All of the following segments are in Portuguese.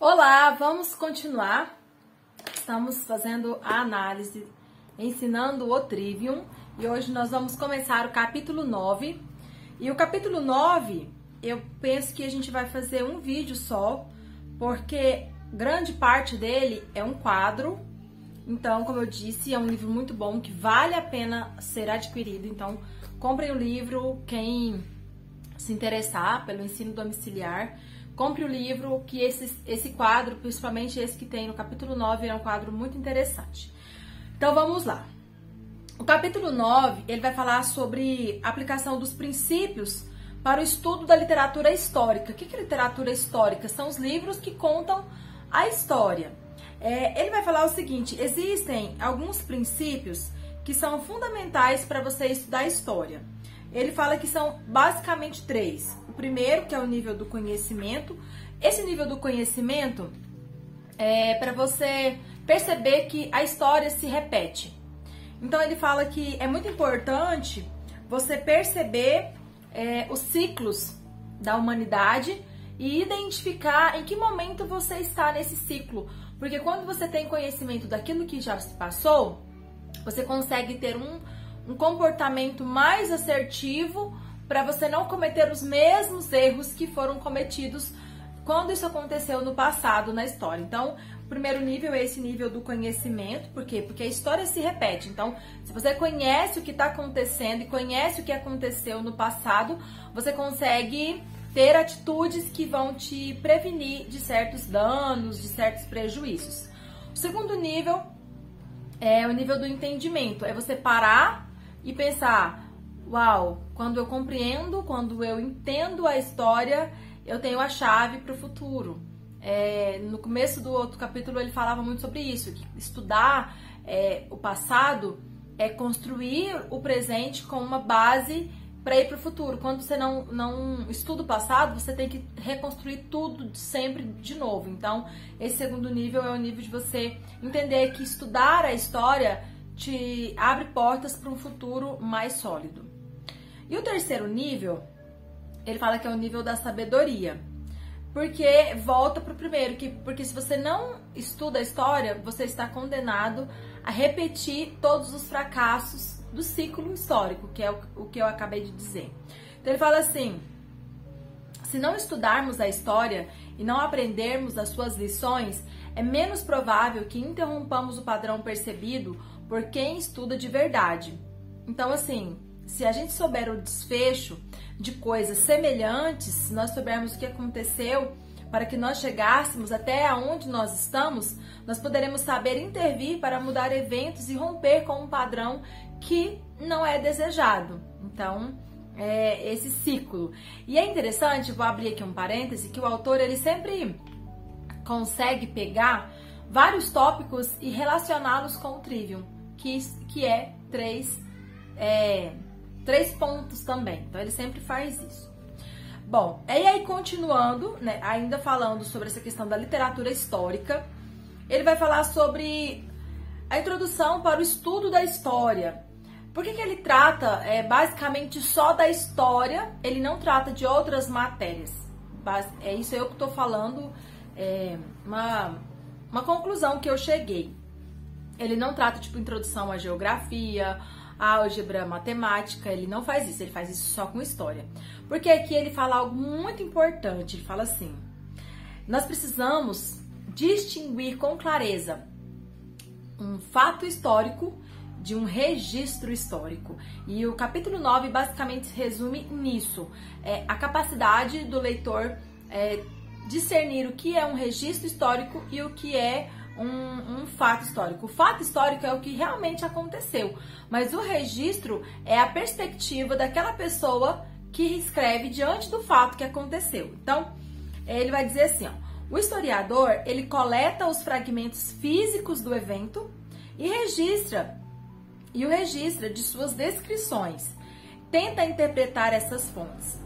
Olá, vamos continuar. Estamos fazendo a análise, ensinando o Trivium, e hoje nós vamos começar o capítulo 9. E o capítulo 9, eu penso que a gente vai fazer um vídeo só, porque grande parte dele é um quadro. Então, como eu disse, é um livro muito bom, que vale a pena ser adquirido. Então, comprem o livro, quem se interessar pelo ensino domiciliar. Compre o livro, que esse quadro, principalmente esse que tem no capítulo 9, é um quadro muito interessante. Então, vamos lá. O capítulo 9, ele vai falar sobre a aplicação dos princípios para o estudo da literatura histórica. O que é literatura histórica? São os livros que contam a história. Ele vai falar o seguinte: existem alguns princípios que são fundamentais para você estudar a história. Ele fala que são basicamente 3. O primeiro, que é o nível do conhecimento. Esse nível do conhecimento é para você perceber que a história se repete. Então, ele fala que é muito importante você perceber os ciclos da humanidade e identificar em que momento você está nesse ciclo. Porque quando você tem conhecimento daquilo que já se passou, você consegue ter um comportamento mais assertivo para você não cometer os mesmos erros que foram cometidos quando isso aconteceu no passado, na história. Então, o primeiro nível é esse nível do conhecimento. Por quê? Porque a história se repete. Então, se você conhece o que está acontecendo e conhece o que aconteceu no passado, você consegue ter atitudes que vão te prevenir de certos danos, de certos prejuízos. O segundo nível é o nível do entendimento. É você parar e pensar: uau, quando eu compreendo, quando eu entendo a história, eu tenho a chave para o futuro. No começo do outro capítulo ele falava muito sobre isso, que estudar o passado é construir o presente com uma base para ir para o futuro. Quando você não estuda o passado, você tem que reconstruir tudo sempre de novo. Então, esse segundo nível é o nível de você entender que estudar a história te abre portas para um futuro mais sólido. E o terceiro nível, ele fala que é o nível da sabedoria. Porque volta para o primeiro, porque se você não estuda a história, você está condenado a repetir todos os fracassos do ciclo histórico, que é o que eu acabei de dizer. Então ele fala assim: se não estudarmos a história e não aprendermos as suas lições, é menos provável que interrompamos o padrão percebido por quem estuda de verdade. Então, assim, se a gente souber o desfecho de coisas semelhantes, se nós soubermos o que aconteceu para que nós chegássemos até onde nós estamos, nós poderemos saber intervir para mudar eventos e romper com um padrão que não é desejado. Então, é esse ciclo. E é interessante, vou abrir aqui um parêntese, que o autor ele sempre consegue pegar vários tópicos e relacioná-los com o Trivium, que é três pontos também. Então, ele sempre faz isso. Bom, e aí continuando, né, ainda falando sobre essa questão da literatura histórica, ele vai falar sobre a introdução para o estudo da história. Por que ele trata basicamente só da história, ele não trata de outras matérias? É isso eu que estou falando, uma conclusão que eu cheguei. Ele não trata, tipo, introdução à geografia, álgebra, matemática, ele não faz isso, ele faz isso só com história. Porque aqui ele fala algo muito importante, ele fala assim: nós precisamos distinguir com clareza um fato histórico de um registro histórico. E o capítulo 9 basicamente se resume nisso, a capacidade do leitor discernir o que é um registro histórico e o que é um fato histórico. O fato histórico é o que realmente aconteceu, mas o registro é a perspectiva daquela pessoa que escreve diante do fato que aconteceu. Então, ele vai dizer assim, ó: o historiador, ele coleta os fragmentos físicos do evento e o registra de suas descrições. Tenta interpretar essas fontes.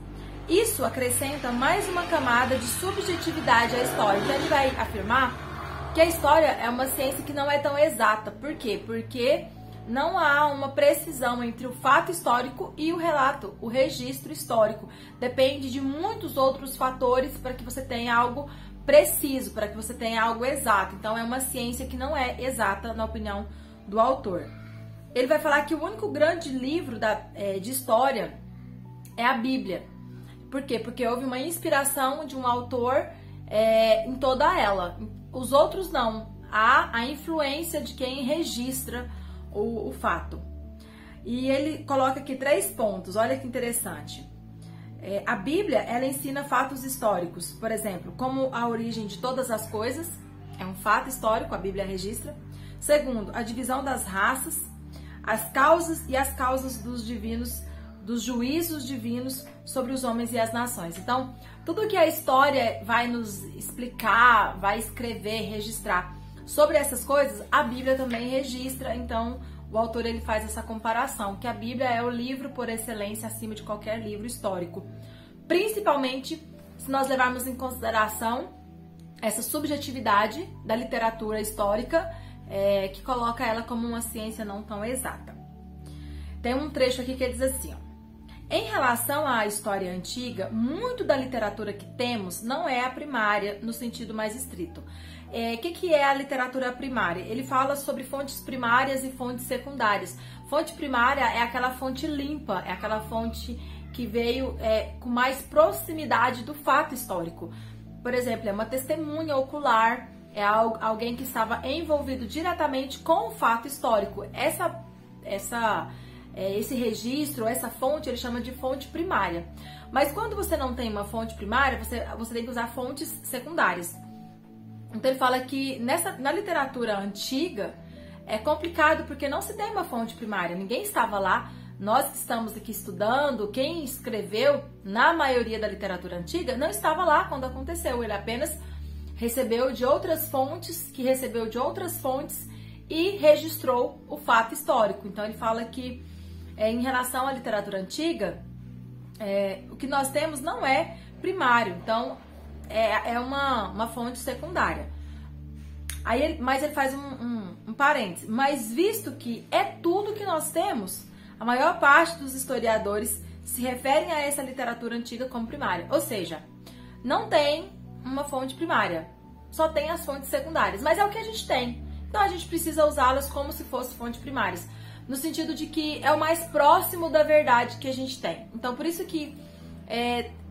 Isso acrescenta mais uma camada de subjetividade à história. Então, ele vai afirmar que a história é uma ciência que não é tão exata. Por quê? Porque não há uma precisão entre o fato histórico e o relato, o registro histórico. Depende de muitos outros fatores para que você tenha algo preciso, para que você tenha algo exato. Então, é uma ciência que não é exata, na opinião do autor. Ele vai falar que o único grande livro de história é a Bíblia. Por quê? Porque houve uma inspiração de um autor em toda ela. Os outros não. Há a influência de quem registra o fato. E ele coloca aqui 3 pontos. Olha que interessante. A Bíblia, ela ensina fatos históricos. Por exemplo, como a origem de todas as coisas. É um fato histórico, a Bíblia registra. Segundo, a divisão das raças, as causas dos juízos divinos sobre os homens e as nações. Então, tudo que a história vai nos explicar, vai escrever, registrar sobre essas coisas, a Bíblia também registra. Então, o autor ele faz essa comparação, que a Bíblia é o livro por excelência acima de qualquer livro histórico. Principalmente se nós levarmos em consideração essa subjetividade da literatura histórica, que coloca ela como uma ciência não tão exata. Tem um trecho aqui que diz assim, ó: em relação à história antiga, muito da literatura que temos não é a primária no sentido mais estrito. O que é a literatura primária? Ele fala sobre fontes primárias e fontes secundárias. Fonte primária é aquela fonte limpa, é aquela fonte que veio com mais proximidade do fato histórico. Por exemplo, é uma testemunha ocular, é alguém que estava envolvido diretamente com o fato histórico. Esse registro, essa fonte, ele chama de fonte primária. Mas quando você não tem uma fonte primária, você tem que usar fontes secundárias. Então ele fala que na literatura antiga é complicado porque não se tem uma fonte primária, ninguém estava lá. Nós que estamos aqui estudando, quem escreveu na maioria da literatura antiga não estava lá quando aconteceu, ele apenas recebeu de outras fontes, que recebeu de outras fontes e registrou o fato histórico. Então ele fala que em relação à literatura antiga, o que nós temos não é primário, então é uma fonte secundária. Mas ele faz um parêntese. Mas visto que é tudo que nós temos, a maior parte dos historiadores se referem a essa literatura antiga como primária. Ou seja, não tem uma fonte primária, só tem as fontes secundárias. Mas é o que a gente tem. Então a gente precisa usá-las como se fossem fontes primárias, no sentido de que é o mais próximo da verdade que a gente tem. Então por isso que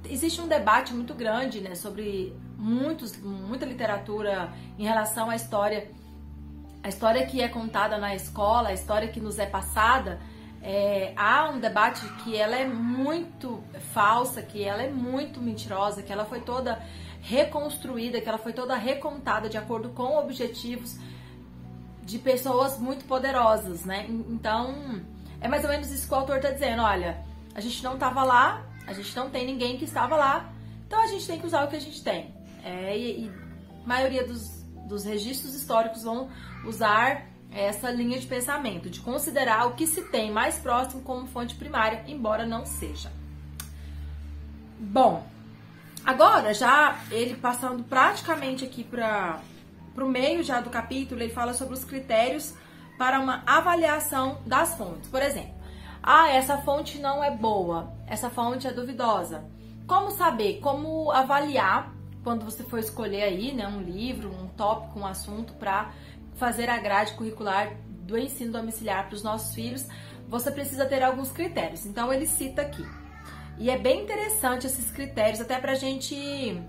existe um debate muito grande, né, sobre muita literatura em relação à história. A história que é contada na escola, a história que nos é passada, há um debate que ela é muito falsa, que ela é muito mentirosa, que ela foi toda reconstruída, que ela foi toda recontada de acordo com objetivos de pessoas muito poderosas, né? Então, é mais ou menos isso que o autor está dizendo. Olha, a gente não estava lá, a gente não tem ninguém que estava lá, então a gente tem que usar o que a gente tem. E a maioria dos registros históricos vão usar essa linha de pensamento, de considerar o que se tem mais próximo como fonte primária, embora não seja. Bom, agora já ele passando praticamente aqui para o meio já do capítulo, ele fala sobre os critérios para uma avaliação das fontes. Por exemplo, essa fonte não é boa, essa fonte é duvidosa. Como saber, como avaliar quando você for escolher aí, né, um livro, um tópico, um assunto para fazer a grade curricular do ensino domiciliar para os nossos filhos? Você precisa ter alguns critérios. Então ele cita aqui. E é bem interessante esses critérios, até para a gente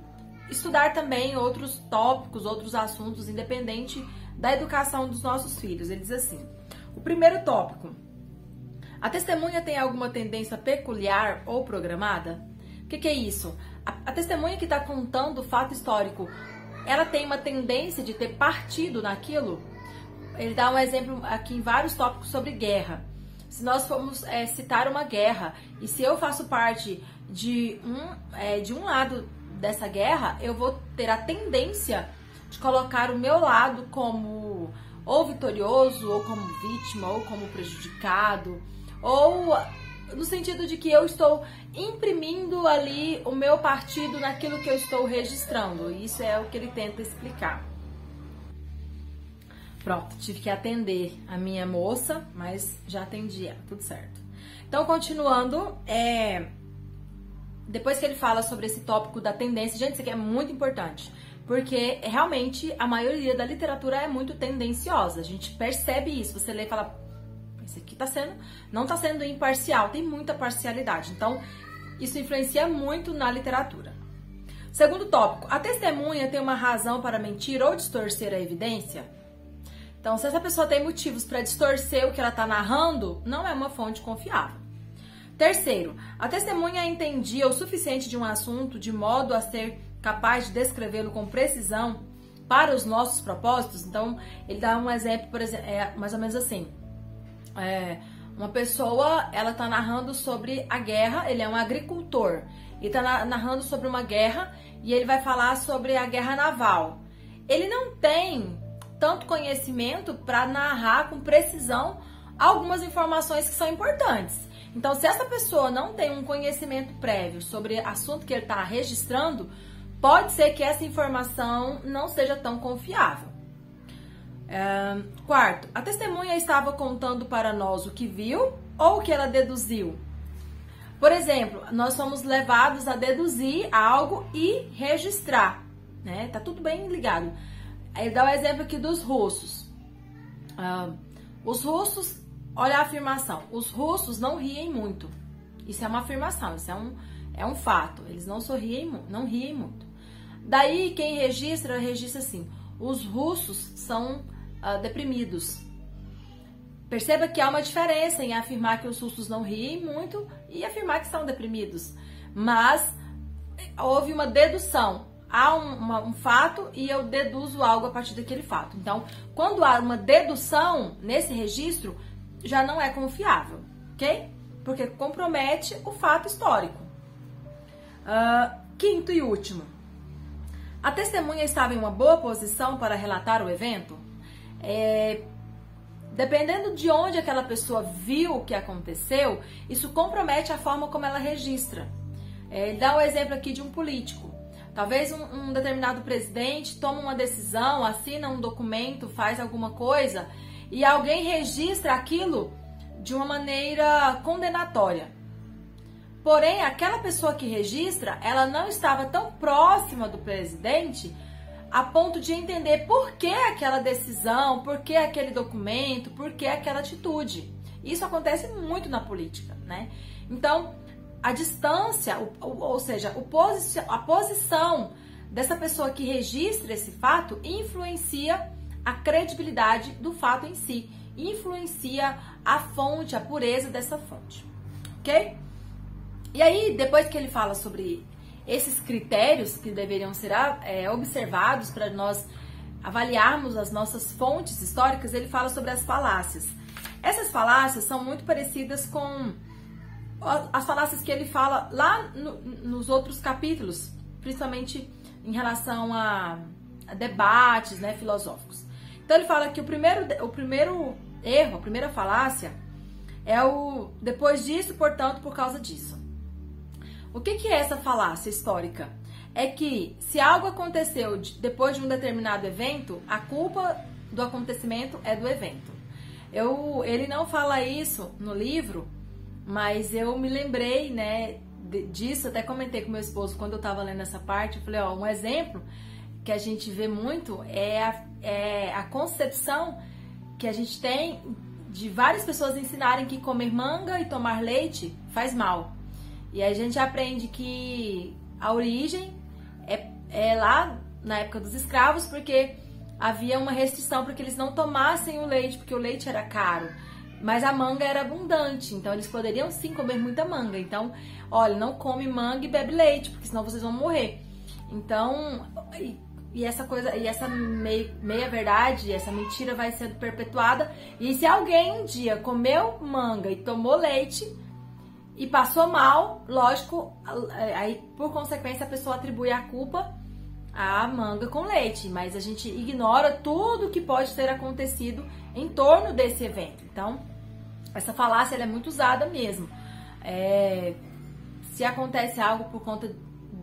estudar também outros tópicos, outros assuntos, independente da educação dos nossos filhos. Ele diz assim: o primeiro tópico: a testemunha tem alguma tendência peculiar ou programada? O que é isso? A testemunha que está contando o fato histórico, ela tem uma tendência de ter partido naquilo? Ele dá um exemplo aqui em vários tópicos sobre guerra. Se nós formos citar uma guerra, e se eu faço parte de um lado dessa guerra, eu vou ter a tendência de colocar o meu lado como ou vitorioso, ou como vítima, ou como prejudicado, ou no sentido de que eu estou imprimindo ali o meu partido naquilo que eu estou registrando. Isso é o que ele tenta explicar. Pronto, tive que atender a minha moça, mas já atendi ela, tudo certo. Então, continuando, depois que ele fala sobre esse tópico da tendência, gente, isso aqui é muito importante. porque realmente a maioria da literatura é muito tendenciosa. A gente percebe isso. Você lê e fala, isso aqui não está sendo imparcial, tem muita parcialidade. Então, isso influencia muito na literatura. Segundo tópico, a testemunha tem uma razão para mentir ou distorcer a evidência? Então, se essa pessoa tem motivos para distorcer o que ela está narrando, não é uma fonte confiável. Terceiro, a testemunha entendia o suficiente de um assunto de modo a ser capaz de descrevê-lo com precisão para os nossos propósitos. Então, ele dá um exemplo, por exemplo, mais ou menos assim. Uma pessoa, ela está narrando sobre a guerra, ele é um agricultor, e está narrando sobre uma guerra, e ele vai falar sobre a guerra naval. Ele não tem tanto conhecimento para narrar com precisão algumas informações que são importantes. Então, se essa pessoa não tem um conhecimento prévio sobre o assunto que ele está registrando, pode ser que essa informação não seja tão confiável. Quarto, a testemunha estava contando para nós o que viu ou o que ela deduziu? Por exemplo, nós somos levados a deduzir algo e registrar, né? Tá tudo bem ligado. Ele dá o exemplo aqui dos russos. Os russos, olha a afirmação, os russos não riem muito. Isso é uma afirmação, isso é um fato. Eles não riem muito. Daí, quem registra assim, os russos são deprimidos. Perceba que há uma diferença em afirmar que os russos não riem muito e afirmar que são deprimidos. Mas houve uma dedução. Há um fato e eu deduzo algo a partir daquele fato. Então, quando há uma dedução nesse registro, já não é confiável, ok? Porque compromete o fato histórico. Quinto e último. A testemunha estava em uma boa posição para relatar o evento? Dependendo de onde aquela pessoa viu o que aconteceu, isso compromete a forma como ela registra. Ele dá o exemplo aqui de um político. Talvez um determinado presidente toma uma decisão, assina um documento, faz alguma coisa e alguém registra aquilo de uma maneira condenatória. Porém, aquela pessoa que registra, ela não estava tão próxima do presidente a ponto de entender por que aquela decisão, por que aquele documento, por que aquela atitude. Isso acontece muito na política, né? Então, a distância, ou seja, a posição dessa pessoa que registra esse fato influencia a credibilidade do fato em si, influencia a fonte, a pureza dessa fonte, ok? E aí, depois que ele fala sobre esses critérios que deveriam ser observados para nós avaliarmos as nossas fontes históricas, ele fala sobre as falácias. Essas falácias são muito parecidas com as falácias que ele fala lá nos outros capítulos, principalmente em relação a debates, né, filosóficos. Então ele fala que o primeiro erro, a primeira falácia é o depois disso, portanto, por causa disso. O que é essa falácia histórica? É que se algo aconteceu depois de um determinado evento, a culpa do acontecimento é do evento. Ele não fala isso no livro, mas eu me lembrei, né, disso, até comentei com meu esposo quando eu estava lendo essa parte. Eu falei, um exemplo que a gente vê muito é a concepção que a gente tem de várias pessoas ensinarem que comer manga e tomar leite faz mal. E a gente aprende que a origem é lá na época dos escravos, porque havia uma restrição para que eles não tomassem o leite, porque o leite era caro. Mas a manga era abundante, então eles poderiam sim comer muita manga. Então, olha, não come manga e bebe leite, porque senão vocês vão morrer. Então, e essa coisa, e essa meia verdade, essa mentira vai sendo perpetuada. E se alguém um dia comeu manga e tomou leite e passou mal, lógico, aí por consequência a pessoa atribui a culpa à manga com leite, mas a gente ignora tudo que pode ter acontecido em torno desse evento. Então, essa falácia ela é muito usada mesmo. Se acontece algo por conta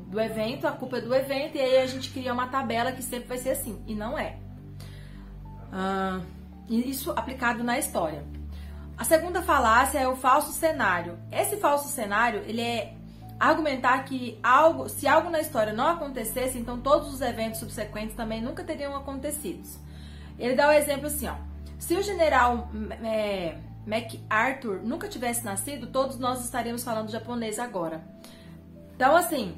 do evento, a culpa é do evento, e aí a gente cria uma tabela que sempre vai ser assim, e não é. Isso aplicado na história. A segunda falácia é o falso cenário. Esse falso cenário, ele é argumentar que algo, se algo na história não acontecesse, então todos os eventos subsequentes também nunca teriam acontecido. Ele dá o exemplo assim, ó. Se o general MacArthur nunca tivesse nascido, todos nós estaríamos falando japonês agora. Então, assim,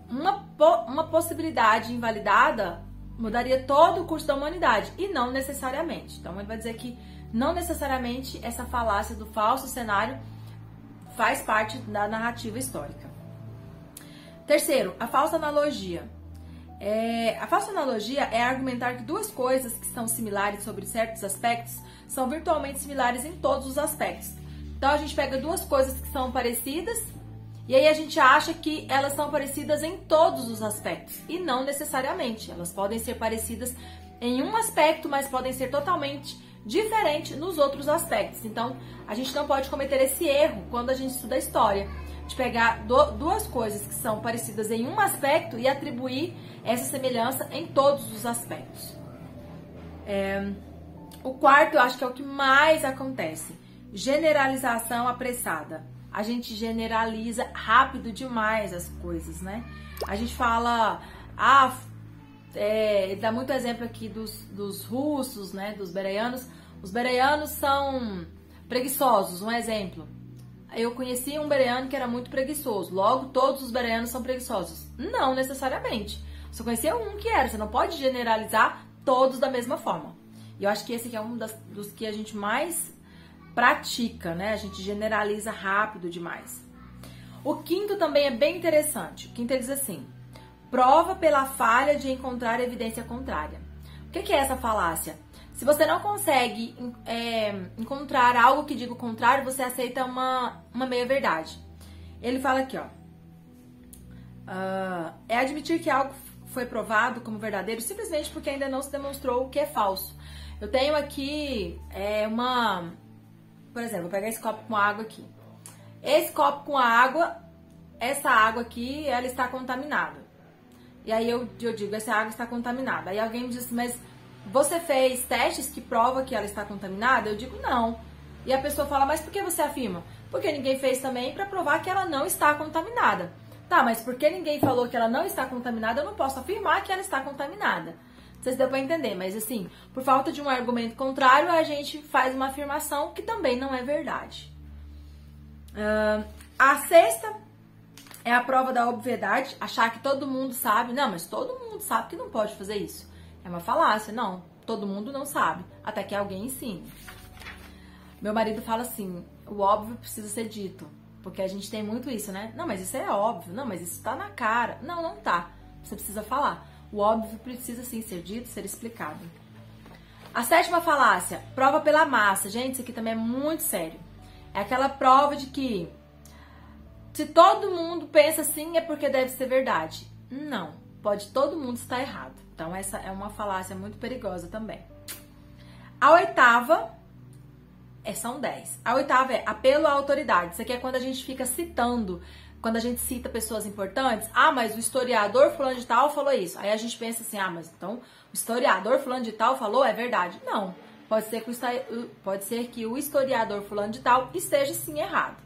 uma possibilidade invalidada mudaria todo o curso da humanidade, e não necessariamente. Então, ele vai dizer que não necessariamente essa falácia do falso cenário faz parte da narrativa histórica. Terceiro, a falsa analogia. A falsa analogia é argumentar que duas coisas que são similares sobre certos aspectos são virtualmente similares em todos os aspectos. Então, a gente pega duas coisas que são parecidas e aí a gente acha que elas são parecidas em todos os aspectos. E não necessariamente. Elas podem ser parecidas em um aspecto, mas podem ser totalmente diferentes nos outros aspectos. Então, a gente não pode cometer esse erro quando a gente estuda história, de pegar duas coisas que são parecidas em um aspecto e atribuir essa semelhança em todos os aspectos. O quarto, eu acho que é o que mais acontece. Generalização apressada. A gente generaliza rápido demais as coisas, né? A gente fala... ele dá muito exemplo aqui dos russos, né? Dos bereanos. Os bereanos são preguiçosos, um exemplo. Eu conheci um bereano que era muito preguiçoso. Logo, todos os bereanos são preguiçosos. Não necessariamente. Você conhecia um que era. Você não pode generalizar todos da mesma forma. E eu acho que esse aqui é um dos que a gente mais pratica, né? A gente generaliza rápido demais. O quinto também é bem interessante. O quinto ele diz assim: prova pela falha de encontrar evidência contrária. O que é essa falácia? Se você não consegue encontrar algo que diga o contrário, você aceita uma meia-verdade. Ele fala aqui, ó. É admitir que algo foi provado como verdadeiro simplesmente porque ainda não se demonstrou o que é falso. Eu tenho aqui por exemplo, vou pegar esse copo com água aqui. Esse copo com água, essa água aqui, ela está contaminada. E aí eu digo, essa água está contaminada. Aí alguém me diz, mas você fez testes que provam que ela está contaminada? Eu digo, não. E a pessoa fala, mas por que você afirma? Porque ninguém fez também para provar que ela não está contaminada. Tá, mas porque ninguém falou que ela não está contaminada, eu não posso afirmar que ela está contaminada. Não sei se deu para entender, mas assim, por falta de um argumento contrário, a gente faz uma afirmação que também não é verdade. A sexta é a prova da obviedade, achar que todo mundo sabe. Não, mas todo mundo sabe que não pode fazer isso. É uma falácia, não. Todo mundo não sabe, até que alguém ensine. Meu marido fala assim, o óbvio precisa ser dito, porque a gente tem muito isso, né? Não, mas isso é óbvio. Não, mas isso tá na cara. Não, não tá. Você precisa falar. O óbvio precisa sim ser dito, ser explicado. A sétima falácia, prova pela massa. Gente, isso aqui também é muito sério. É aquela prova de que se todo mundo pensa assim é porque deve ser verdade. Não, pode todo mundo estar errado. Então essa é uma falácia muito perigosa também. A oitava, são 10. A oitava é apelo à autoridade. Isso aqui é quando a gente fica citando. Quando a gente cita pessoas importantes, mas o historiador fulano de tal falou isso. Aí a gente pensa assim, mas então o historiador fulano de tal falou, é verdade. Não, pode ser que o historiador fulano de tal esteja sim errado.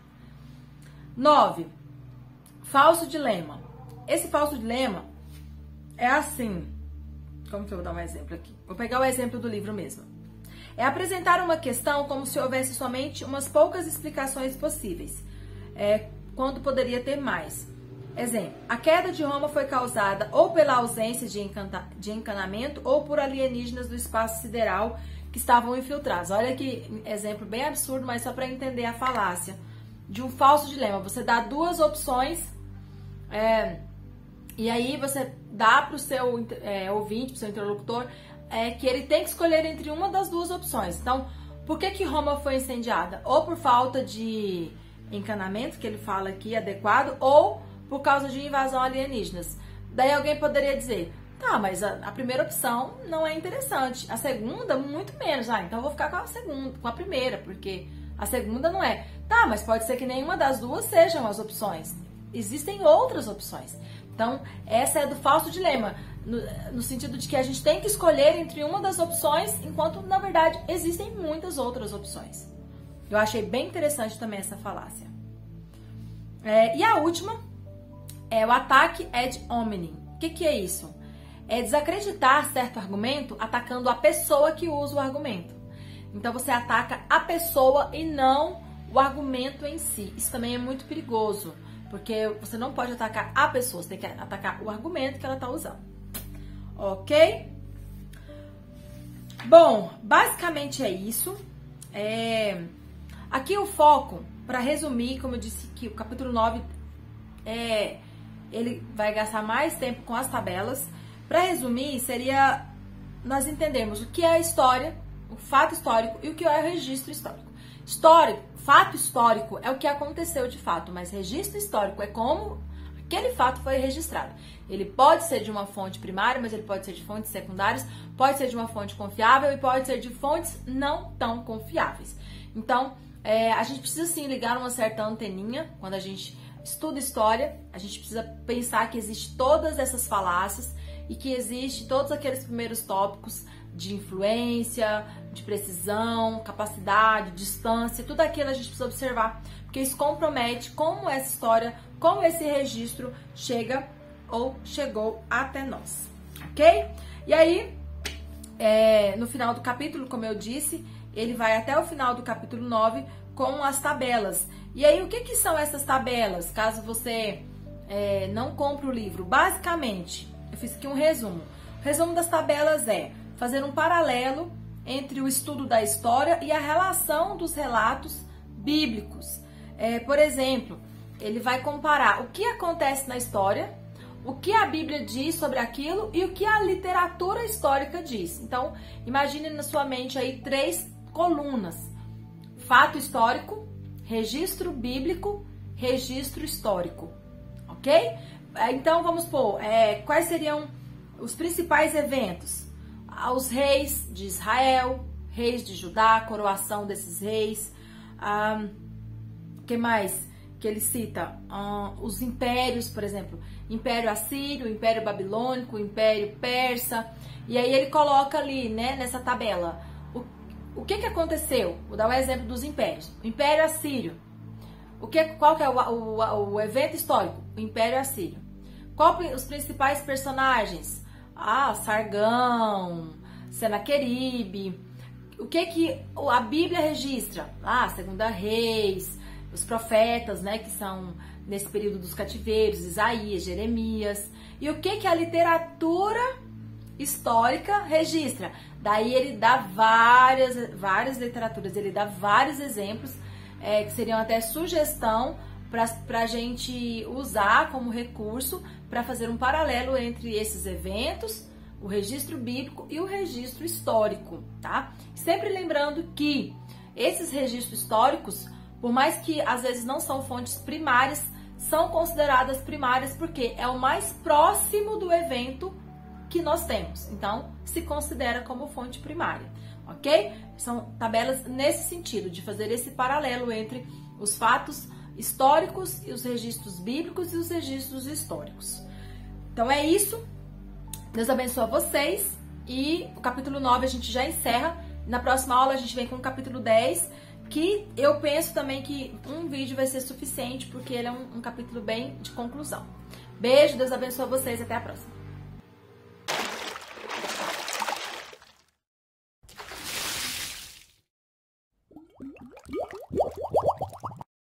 9. Falso dilema. Esse falso dilema é assim. Como que eu vou dar um exemplo aqui? Vou pegar o exemplo do livro mesmo. É apresentar uma questão como se houvesse somente umas poucas explicações possíveis. Quando poderia ter mais. Exemplo, a queda de Roma foi causada ou pela ausência de encanamento ou por alienígenas do espaço sideral que estavam infiltrados. Olha que exemplo bem absurdo, mas só para entender a falácia de um falso dilema. Você dá duas opções e aí você dá para o seu ouvinte, para o seu interlocutor, que ele tem que escolher entre uma das duas opções. Então, por que Roma foi incendiada? Ou por falta de encanamento, que ele fala aqui, adequado, ou por causa de invasão alienígenas. Daí alguém poderia dizer, tá, mas a primeira opção não é interessante, a segunda muito menos, então eu vou ficar com a primeira, porque a segunda não é. Tá, mas pode ser que nenhuma das duas sejam as opções, existem outras opções. Então essa é do falso dilema, no sentido de que a gente tem que escolher entre uma das opções, enquanto na verdade existem muitas outras opções. Eu achei bem interessante também essa falácia. E a última é o ataque ad hominem. O que é isso? É desacreditar certo argumento atacando a pessoa que usa o argumento. Então você ataca a pessoa e não o argumento em si. Isso também é muito perigoso, porque você não pode atacar a pessoa, você tem que atacar o argumento que ela está usando. Ok? Bom, basicamente é isso. Aqui o foco, para resumir, como eu disse que o capítulo 9 ele vai gastar mais tempo com as tabelas. Para resumir, seria nós entendermos o que é a história, o fato histórico e o que é o registro histórico. Fato histórico é o que aconteceu de fato, mas registro histórico é como aquele fato foi registrado. Ele pode ser de uma fonte primária, mas ele pode ser de fontes secundárias, pode ser de uma fonte confiável e pode ser de fontes não tão confiáveis. Então, a gente precisa sim ligar uma certa anteninha quando a gente estuda história. A gente precisa pensar que existe todas essas falácias e que existe todos aqueles primeiros tópicos de influência, de precisão, capacidade, distância, tudo aquilo a gente precisa observar, porque isso compromete como essa história, como esse registro chega ou chegou até nós, ok? E aí, no final do capítulo, como eu disse, ele vai até o final do capítulo 9 com as tabelas. E aí, o que são essas tabelas, caso você não compre o livro? Basicamente, eu fiz aqui um resumo. O resumo das tabelas é fazer um paralelo entre o estudo da história e a relação dos relatos bíblicos. Por exemplo, ele vai comparar o que acontece na história, o que a Bíblia diz sobre aquilo e o que a literatura histórica diz. Então, imagine na sua mente aí 3 colunas: fato histórico, registro bíblico, registro histórico, ok? Então, vamos pôr, quais seriam os principais eventos? Os reis de Israel, reis de Judá, coroação desses reis. Que mais que ele cita? Os impérios, por exemplo, Império Assírio, Império Babilônico, Império Persa. E aí ele coloca ali, né, nessa tabela, o que aconteceu? Vou dar um exemplo dos impérios. O Império Assírio. Qual que é o evento histórico? O Império Assírio. Qual os principais personagens? Sargão, Senaqueribe. O que a Bíblia registra? Segunda Reis, os profetas, né, que são nesse período dos cativeiros, Isaías, Jeremias. E o que a literatura histórica registra? Daí ele dá várias literaturas, ele dá vários exemplos, que seriam até sugestão para a gente usar como recurso para fazer um paralelo entre esses eventos, o registro bíblico e o registro histórico, tá? Sempre lembrando que esses registros históricos, por mais que às vezes não são fontes primárias, são consideradas primárias porque é o mais próximo do evento que nós temos. Então, se considera como fonte primária, ok? São tabelas nesse sentido, de fazer esse paralelo entre os fatos históricos e os registros bíblicos e os registros históricos. Então é isso. Deus abençoe vocês. E o capítulo 9 a gente já encerra. Na próxima aula a gente vem com o capítulo 10, que eu penso também que um vídeo vai ser suficiente, porque ele é um capítulo bem de conclusão. Beijo, Deus abençoe vocês. Até a próxima.